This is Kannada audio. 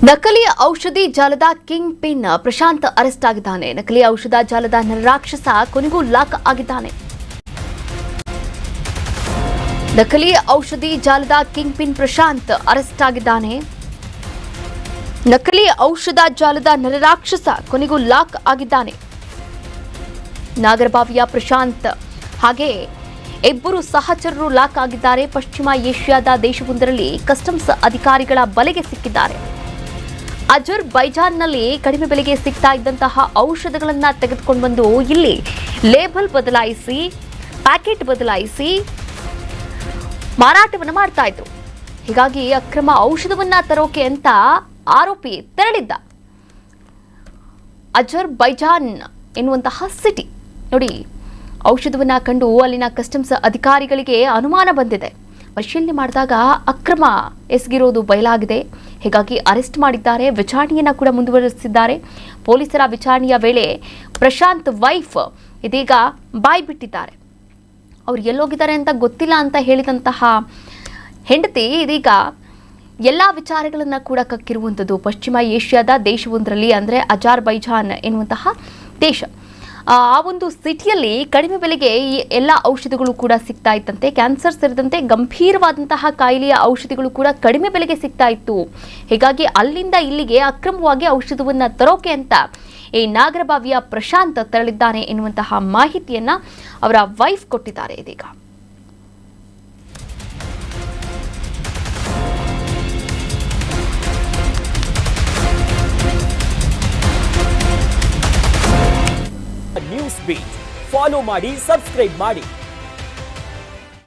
ನಕಲಿ ಔಷಧಿ ಜಾಲದ ಕಿಂಗ್ ಪಿನ್ ಪ್ರಶಾಂತ್ ಅರೆಸ್ಟ್ ಆಗಿದ್ದಾನೆ. ನಕಲಿ ಔಷಧ ಜಾಲದ ರಾಕ್ಷಸ ಕೊನೆಗೂ ಲಾಕ್ ಆಗಿದ್ದಾನೆ. ನಕಲಿ ಔಷಧಿ ಜಾಲದ ಕಿಂಗ್ ಪಿನ್ ಪ್ರಶಾಂತ್ ಅರೆಸ್ಟ್ ಆಗಿದ್ದಾನೆ. ನಕಲಿ ಔಷಧ ಜಾಲದ ನರರಾಕ್ಷಸ ಕೊನೆಗೂ ಲಾಕ್ ಆಗಿದ್ದಾನೆ. ನಾಗರಬಾವಿಯ ಪ್ರಶಾಂತ್ ಹಾಗೆ ಇಬ್ಬರು ಸಹಚರರು ಲಾಕ್ ಆಗಿದ್ದಾರೆ. ಪಶ್ಚಿಮ ಏಷ್ಯಾದ ದೇಶವೊಂದರಲ್ಲಿ ಕಸ್ಟಮ್ಸ್ ಅಧಿಕಾರಿಗಳ ಬಲೆಗೆ ಸಿಕ್ಕಿದ್ದಾರೆ. ಅಜರ್ಬೈಜಾನ್ನಲ್ಲಿ ಕಡಿಮೆ ಬೆಲೆಗೆ ಸಿಗ್ತಾ ಇದ್ದಂತಹ ಔಷಧಗಳನ್ನು ತೆಗೆದುಕೊಂಡು ಬಂದು ಇಲ್ಲಿ ಲೇಬಲ್ ಬದಲಾಯಿಸಿ ಪ್ಯಾಕೆಟ್ ಬದಲಾಯಿಸಿ ಮಾರಾಟವನ್ನು ಮಾಡ್ತಾ ಇದ್ರು. ಹೀಗಾಗಿ ಅಕ್ರಮ ಔಷಧವನ್ನ ತರೋಕೆ ಅಂತ ಆರೋಪಿ ತೆರಳಿದ್ದ. ಅಜರ್ಬೈಜಾನ್ ಎನ್ನುವಂತಹ ಸಿಟಿ ನೋಡಿ, ಔಷಧವನ್ನ ಕಂಡು ಅಲ್ಲಿನ ಕಸ್ಟಮ್ಸ್ ಅಧಿಕಾರಿಗಳಿಗೆ ಅನುಮಾನ ಬಂದಿದೆ. ಪರಿಶೀಲನೆ ಮಾಡಿದಾಗ ಅಕ್ರಮ ಎಸಗಿರೋದು ಬಯಲಾಗಿದೆ. ಹೀಗಾಗಿ ಅರೆಸ್ಟ್ ಮಾಡಿದ್ದಾರೆ. ವಿಚಾರಣೆಯನ್ನ ಕೂಡ ಮುಂದುವರಿಸಿದ್ದಾರೆ. ಪೊಲೀಸರ ವಿಚಾರಣೆಯ ವೇಳೆ ಪ್ರಶಾಂತ್ ವೈಫ್ ಇದೀಗ ಬಾಯ್ ಬಿಟ್ಟಿದ್ದಾರೆ. ಅವ್ರು ಎಲ್ಲೋಗಿದ್ದಾರೆ ಅಂತ ಗೊತ್ತಿಲ್ಲ ಅಂತ ಹೇಳಿದಂತಹ ಹೆಂಡತಿ ಇದೀಗ ಎಲ್ಲ ವಿಚಾರಗಳನ್ನು ಕೂಡ ಕಕ್ಕಿರುವಂಥದ್ದು. ಪಶ್ಚಿಮ ಏಷ್ಯಾದ ದೇಶವೊಂದರಲ್ಲಿ ಅಂದರೆ ಅಜರ್ಬೈಜಾನ್ ಎನ್ನುವಂತಹ ದೇಶ, ಆ ಒಂದು ಸಿಟಿಯಲ್ಲಿ ಕಡಿಮೆ ಬೆಲೆಗೆ ಈ ಎಲ್ಲ ಔಷಧಿಗಳು ಕೂಡ ಸಿಗ್ತಾ ಇತ್ತಂತೆ. ಕ್ಯಾನ್ಸರ್ ಸೇರಿದಂತೆ ಗಂಭೀರವಾದಂತಹ ಕಾಯಿಲೆಯ ಔಷಧಿಗಳು ಕೂಡ ಕಡಿಮೆ ಬೆಲೆಗೆ ಸಿಗ್ತಾ ಇತ್ತು. ಹೀಗಾಗಿ ಅಲ್ಲಿಂದ ಇಲ್ಲಿಗೆ ಅಕ್ರಮವಾಗಿ ಔಷಧವನ್ನು ತರೋಕೆ ಅಂತ ಈ ನಾಗರಬಾವಿಯ ಪ್ರಶಾಂತ್ ತೆರಳಿದ್ದಾನೆ ಎನ್ನುವಂತಹ ಮಾಹಿತಿಯನ್ನ ಅವರ ವೈಫ್ ಕೊಟ್ಟಿದ್ದಾರೆ. ಇದೀಗ ನ್ಯೂಸ್ ಬೀಟ್ ಫಾಲೋ ಮಾಡಿ, ಸಬ್ಸ್ಕ್ರೈಬ್ ಮಾಡಿ.